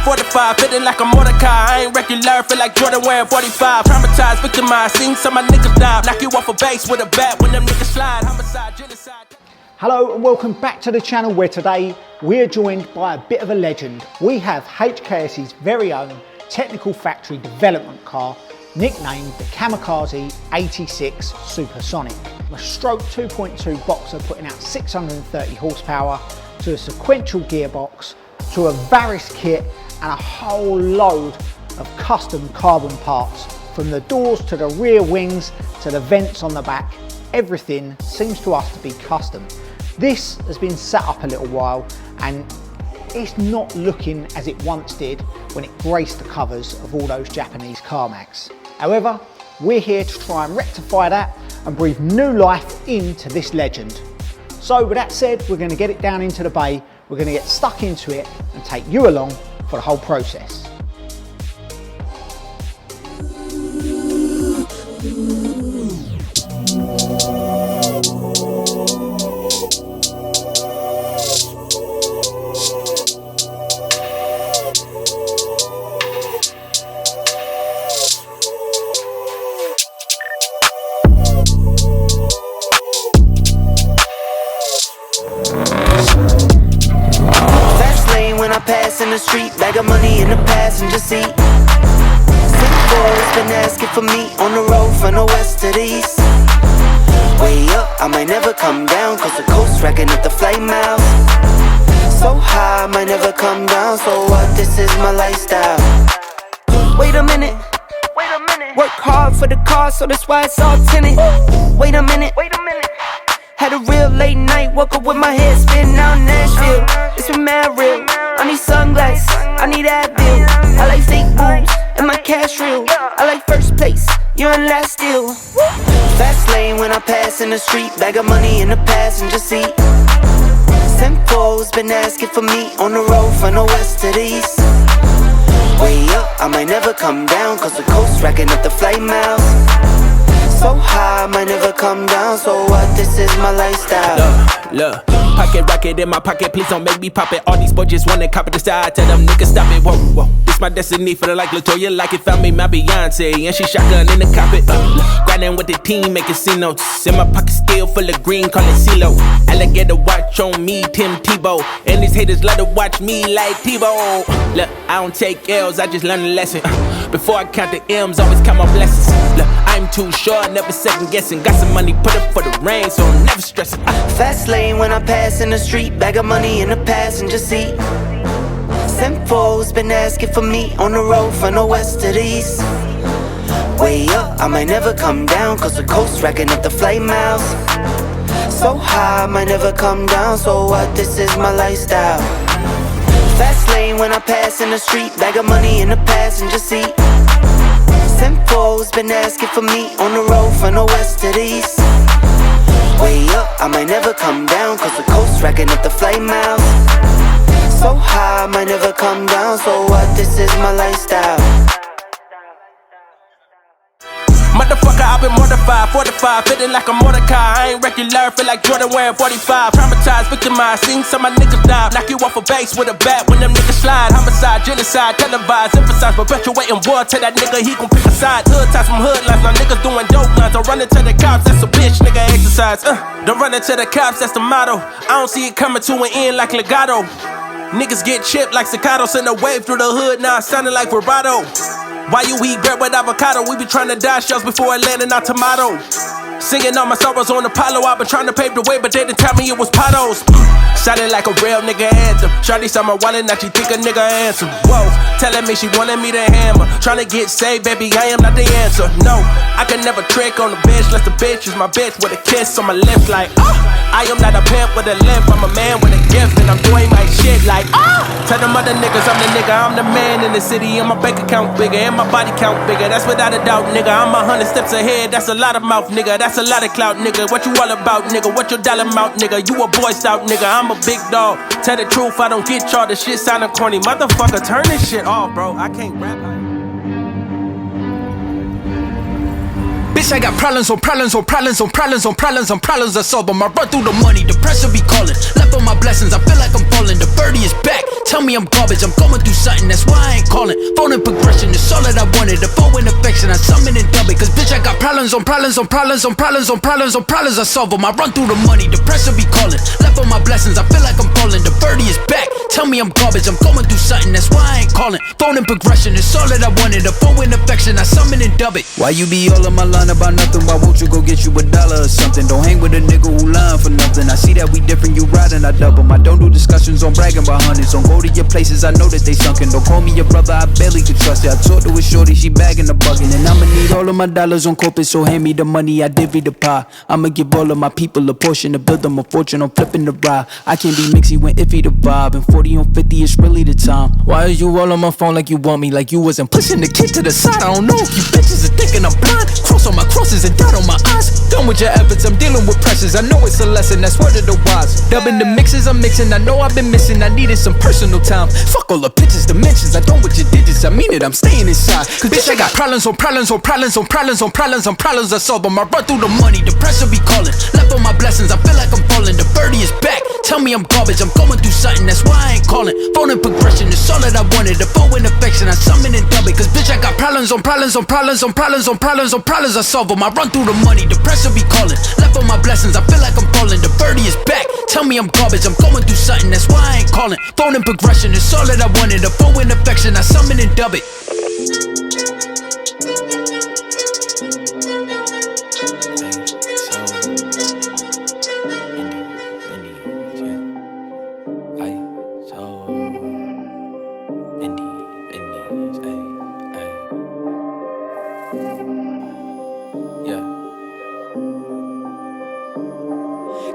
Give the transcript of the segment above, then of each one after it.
45, feeling like a Mordecai. I ain't regular, feel like Jordan wearing 45. Traumatized, victimized, seen some of my niggas die. Knock you off a base with a bat when them niggas slide. Homicide, genocide. Hello and welcome back to the channel, where today we're joined by a bit of a legend. We have HKS's very own technical factory development car, nicknamed the Kamikaze-86 Super Sonic. A stroke 2.2 boxer putting out 630 horsepower, to a sequential gearbox, to a Varis kit, and a whole load of custom carbon parts. From the doors to the rear wings to the vents on the back, everything seems to us to be custom. This has been set up a little while and it's not looking as it once did when it graced the covers of all those Japanese car mags. However, we're here to try and rectify that and breathe new life into this legend. So with that said, we're going to get it down into the bay, we're going to get stuck into it and take you along for the whole process. In the street, bag of money in the passenger seat. Simcoe's been asking for me on the road from the west to the east. Way up, I might never come down, cause the coast racking up the flight miles. So high, I might never come down, so what, this is my lifestyle. Wait a minute, work hard for the car, so that's why it's all tinted. Wait a minute, had a real late night, woke up with my head spinning out Nashville. It's been mad real. I need sunglasses, I need Advil. I like fake boobs and my cash real. I like first place, you're in last still. Fast lane when I pass in the street, bag of money in the passenger seat. Simcoe's been asking for me on the road from the west to the east. Way up, I might never come down, cause the coast racking up the flight miles. So high, I might never come down, so what, this is my lifestyle. Look, pocket rocket in my pocket, please don't make me pop it. All these boys just wanna copy the style, tell them niggas stop it. Whoa, whoa, this my destiny, for the like Latoya, like it found me my Beyonce, and she shotgun in the cockpit. Grinding with the team, making C notes. In my pocket still full of green, call it CeeLo. Alligator watch on me, Tim Tebow, and these haters love to watch me like Tebow. Look, I don't take L's, I just learn a lesson. Before I count the M's, always count my blessings. Look, I'm too short, never second guessing. Got some money, put up for the rain, so I'm never stressing. Fast lane when I pass in the street, bag of money in the passenger seat. Simcoe's been asking for me on the road from the west to the east. Way up, I might never come down, cause the coast racking up the flight miles. So high, I might never come down, so what, this is my lifestyle. Fast lane when I pass in the street, bag of money in the passenger seat. Simcoe's been asking for me on the road from the west to the east. Way up, I might never come down, cause the coast racking up the flight miles. So high, I might never come down, so what, this is my lifestyle. Motherfucker, I've been mortified, 45, feeling like a Mordecai. I ain't regular, feel like Jordan wearing 45. Traumatized, victimized, seen some of my niggas die. Knock you off a base with a bat when them niggas slide. Homicide, genocide, televised, emphasize, perpetuating war. Tell that nigga he gon' pick a side. Hood ties from hood lines, now niggas doing dope lines. Don't run into the cops, that's a bitch, nigga exercise. Don't run into the cops, that's the motto. I don't see it coming to an end like legato. Niggas get chipped like staccato, send a wave through the hood, now it sounding like vibrato. Why you eat bread with avocado? We be trying to dodge shells before it landing our tomato. Singing all my sorrows on Apollo, I've been trying to pave the way, but they didn't tell me it was potholes. Sounded like a real nigga anthem. Shawty saw my wallet, now she think a nigga answer. Whoa, telling me she wanted me to hammer. Trying to get saved, baby, I am not the answer. No, I can never trick on the bitch, unless the bitch is my bitch with a kiss on my lips like, I am not a pimp with a limp, I'm a man with a gift, and I'm doing my shit like, Tell them other niggas I'm the nigga, I'm the man in the city, and my bank account bigger, and my body count bigger, that's without a doubt, nigga. I'm 100 steps ahead, that's a lot of mouth, nigga, that's a lot of clout, nigga. What you all about, nigga? What your dollar amount, nigga? You a boy scout, nigga, I'm a big dog. Tell the truth, I don't get y'all, the shit sounding corny. Motherfucker, turn this shit off, bro, I can't rap like Bitch, I got problems on problems on problems on problems on problems on problems I solve them. I run through the money, the pressure be calling. Left on my blessings, I feel like I'm falling. The birdie is back, Tell me I'm garbage, I'm going through something, that's why I ain't calling. Phone and progression, it's all that I wanted. The phone in affection, I summon and dub it. Cause bitch, I got problems on problems on problems on problems on problems on problems. I solve them, I run through the money, the pressure be calling. Left on my blessings, I feel like I'm falling. The birdie is back, tell me I'm garbage, I'm going through something, that's why I ain't calling. Phone and progression, it's all that I wanted. The phone in affection, I summon and dub it. Why you be all on my line about nothing? Why won't you go get you $1 or something? Don't hang with a nigga who lying for nothing. I see that we different, you riding, I double. I don't do discussions on bragging about hundreds. Don't go to your places, I know that they sunken. Don't call me your brother, I barely could trust it. I talked to a shorty, she bagging the bugging. And I'ma need all of my dollars on corporate, so hand me the money, I divvy the pie. I'ma give all of my people a portion to build them a fortune. I'm flipping the ride. I can't be mixy when iffy the vibe. And 40 on 50 is really the time. Why is you all on my phone like you want me? Like you wasn't pushing the kid to the side. I don't know if you bitches are thinking I'm blind. Cross on my crosses and dot on my eyes. Done with your efforts, I'm dealing with pressures. I know it's a lesson, that's word of the wise. Dubbing the mixes I'm mixing, I know I've been missing. I needed some personal time. Fuck all the pictures, dimensions. I don't with your digits, I mean it, I'm staying inside. Cause bitch, I got problems on problems on problems on problems on problems on problems. I solve them, I run through the money, the pressure be calling. Left on my blessings, I feel like I'm falling. The birdie is back, tell me I'm garbage, I'm going through something, that's why I ain't calling. Phone and progression, it's all that I wanted. The phone in affection, I summon and dub it. Cause bitch, I got problems on problems on problems on problems on problems on problems. I solve them, I run through the money, the pressure be calling. Left on my blessings, I feel like I'm falling. The birdie is back, tell me I'm garbage, I'm going through something, that's why I ain't calling. Phone and progression, it's all that I wanted. The phone in affection, I summon and dub it.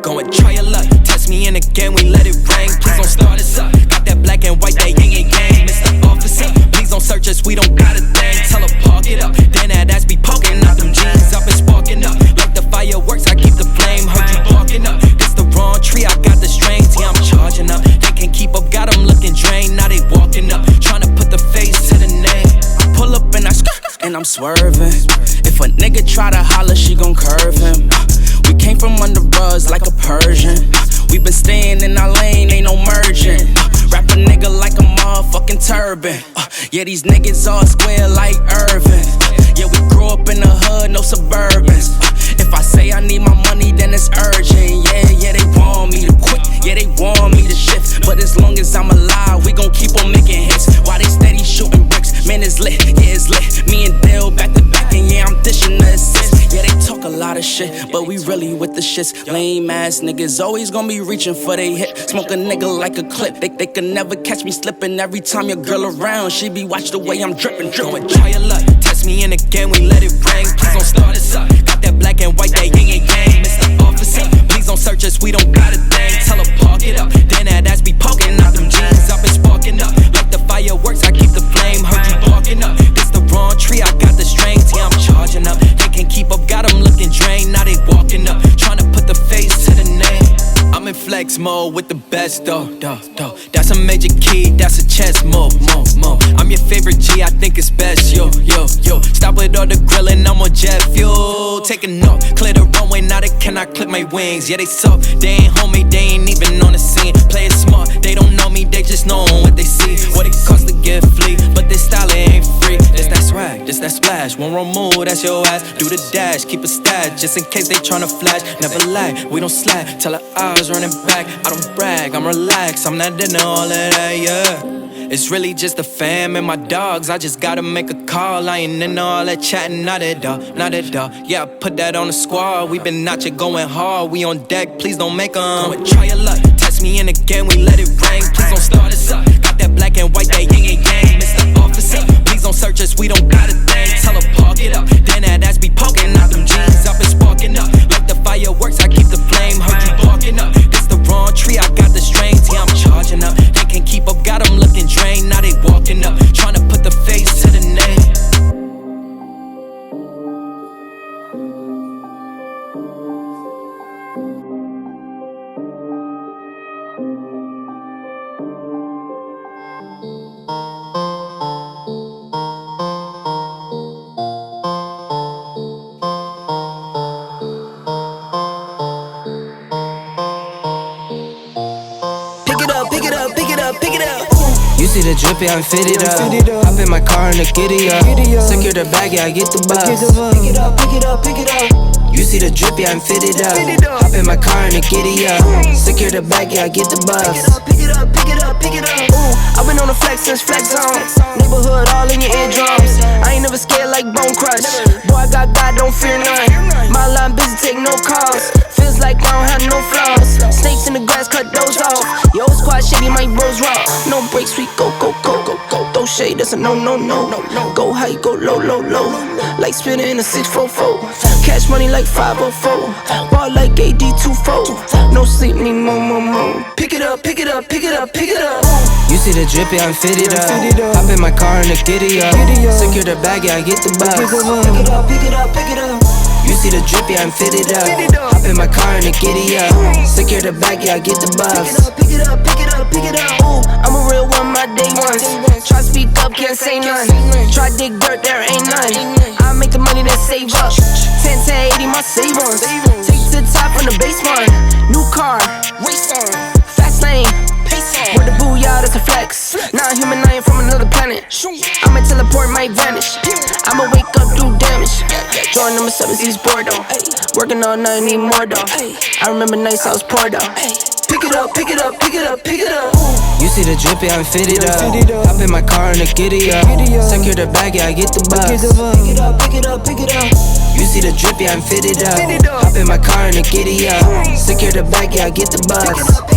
Go and try your luck, test me in again, we let it rain. Please don't start us up, got that black and white, that yin and yang. Mr. Officer, please don't search us, we don't got a thing. Tell her park it up, then that ass be poking out them jeans. I've been sparking up, like the fireworks, I keep the flame. Heard you barking up, this the wrong tree, I got the strings. Yeah, I'm charging up, they can't keep up, got them looking drained. Now they walking up, trying to put the face to the name. I pull up and I skirt, and I'm swerving. If a nigga try to holler, she gon' curve him. We came from under buzz like a Persian. We been staying in our lane, ain't no merging. Wrap a nigga like a motherfucking turban. Yeah, these niggas all square like Irvin. Yeah, we grew up in the hood, no Suburbans. If I say I need my money, then it's urgent. Yeah, they want me to quit. Yeah, they want me to shift. But as long as I'm alive, we gon' keep on making hits. While they steady shooting bricks, man, it's lit. Yeah, it's lit. Me and Dale back to back, and yeah, I'm dishing the assist. Yeah, they talk a lot of shit, but we really with the shits. Lame ass niggas always gonna be reaching for they hit. Smoke a nigga like a clip. They can never catch me slipping. Every time your girl around, she be watch the way I'm dripping. Go and try your luck, test me in again, we let it rain. Please don't start us up, got that black and white, that yin and yang. Mr. Officer, please don't search us, we don't got a thing. Tell her park it up, then that ass be poking out them jeans. I've been sparking up, like the fireworks, I keep the flame. Heard you barking up, this the wrong tree, I got the strings. Yeah, I'm charging up, they can't keep up, got them looking drained. Now they walking up, trying to put the face to the name. I'm in flex mode with the best, though. That's a major key, that's a chess move. I'm your favorite G, I think it's best, yo. Stop with all the grilling, I'm on jet fuel. Taking off, clear the runway, now they cannot clip my wings. Yeah, they soft, they ain't homie, they ain't even on the scene. Play it smart, they don't know me, they just know what they see. What it costs to get flea, but this style it ain't free. This that swag, this that splash, one wrong move, that's your ass. Do the dash, keep a stash, just in case they tryna flash. Never lag, we don't slack, tell her eyes running back. I don't brag, I'm relaxed, I'm not into all of that, yeah. It's really just the fam and my dogs. I just gotta make a call. I ain't into all that chatting, not at all. Yeah, I put that on the squad. We been out here going hard. We on deck, please don't make 'em. Go and try your luck, test me in again, we let it rain. Please don't start us up, got that black and white, that yin and yang. Mr. Officer, please don't search us, we don't got a thing. Tell her park it up, then that ass be poking out them jeans. I've been sparking up, like the fireworks, I keep the flame. Heard you barking up, this the wrong tree, I got the strings. Yeah, I'm charging up, they can't keep up, got them looking drained. Now they walking up, trying to put the face to the name. Pick it up, pick it up, pick it up, pick it up. see the drip, yeah, I'm fitted up. Hop in my car and the giddy up. Secure the bag, yeah, I get the bus. Pick it up, pick it up, pick it up. You see the drip, yeah, I'm fitted up. Hop in my car and the giddy up. Secure the bag, yeah, I get the bus. Pick it up, pick it up, pick it up, pick it up. Ooh, I've been on the flex since flex zone. Neighborhood all in your eardrums. I ain't never scared like Bone Crush. Boy, I got God, don't fear none. My line busy, take no calls. Feels like I don't have no flaws. Snakes in the grass, cut those off. Yo, squad shady, my bros raw. No breaks, we go, go, go, go, go. Throw shade, that's a no, no, no. Go high, go low, low, low. Like spinning in a 644. Cash money like 504. Ball like AD24. No sleep, need more, more, more. Pick it up, pick it up, pick it up, pick it up. You see the drip, yeah, I'm fitted up. Hop in my car and the giddy up. Secure the bag, yeah, I get the bus. Pick it up, pick it up, pick it up. You see the drip, yeah, I'm fitted up. Hop in my car and the giddy up. Secure the bag, yeah, I get the bus. Pick it up, pick it up, pick it up. Ooh, I'm a real one, my day ones. Try speak up, can't say none. Try dig dirt, there ain't none. I make the money that save up. 10 to 80, my savings. Take to the top on the base one. New car, race on. Fast lane, pace on. With the booyah, that's a flex. Not human, I ain't from another planet. I'ma teleport, might vanish. I'ma wake up, do damage. Jordan number 7, he's bored though. Working all night, need more though. I remember nights I was poor though. Pick it up, pick it up, pick it up, pick it up. You see the drip, yeah, I'm fitted up. Hop in my car and the giddy up. Secure the bag, yeah, I get the bus. Pick it up, pick it up, pick it up. You see the drip, yeah, I'm fitted up. Hop in my car and the giddy up. Secure the bag, yeah, I get the bus.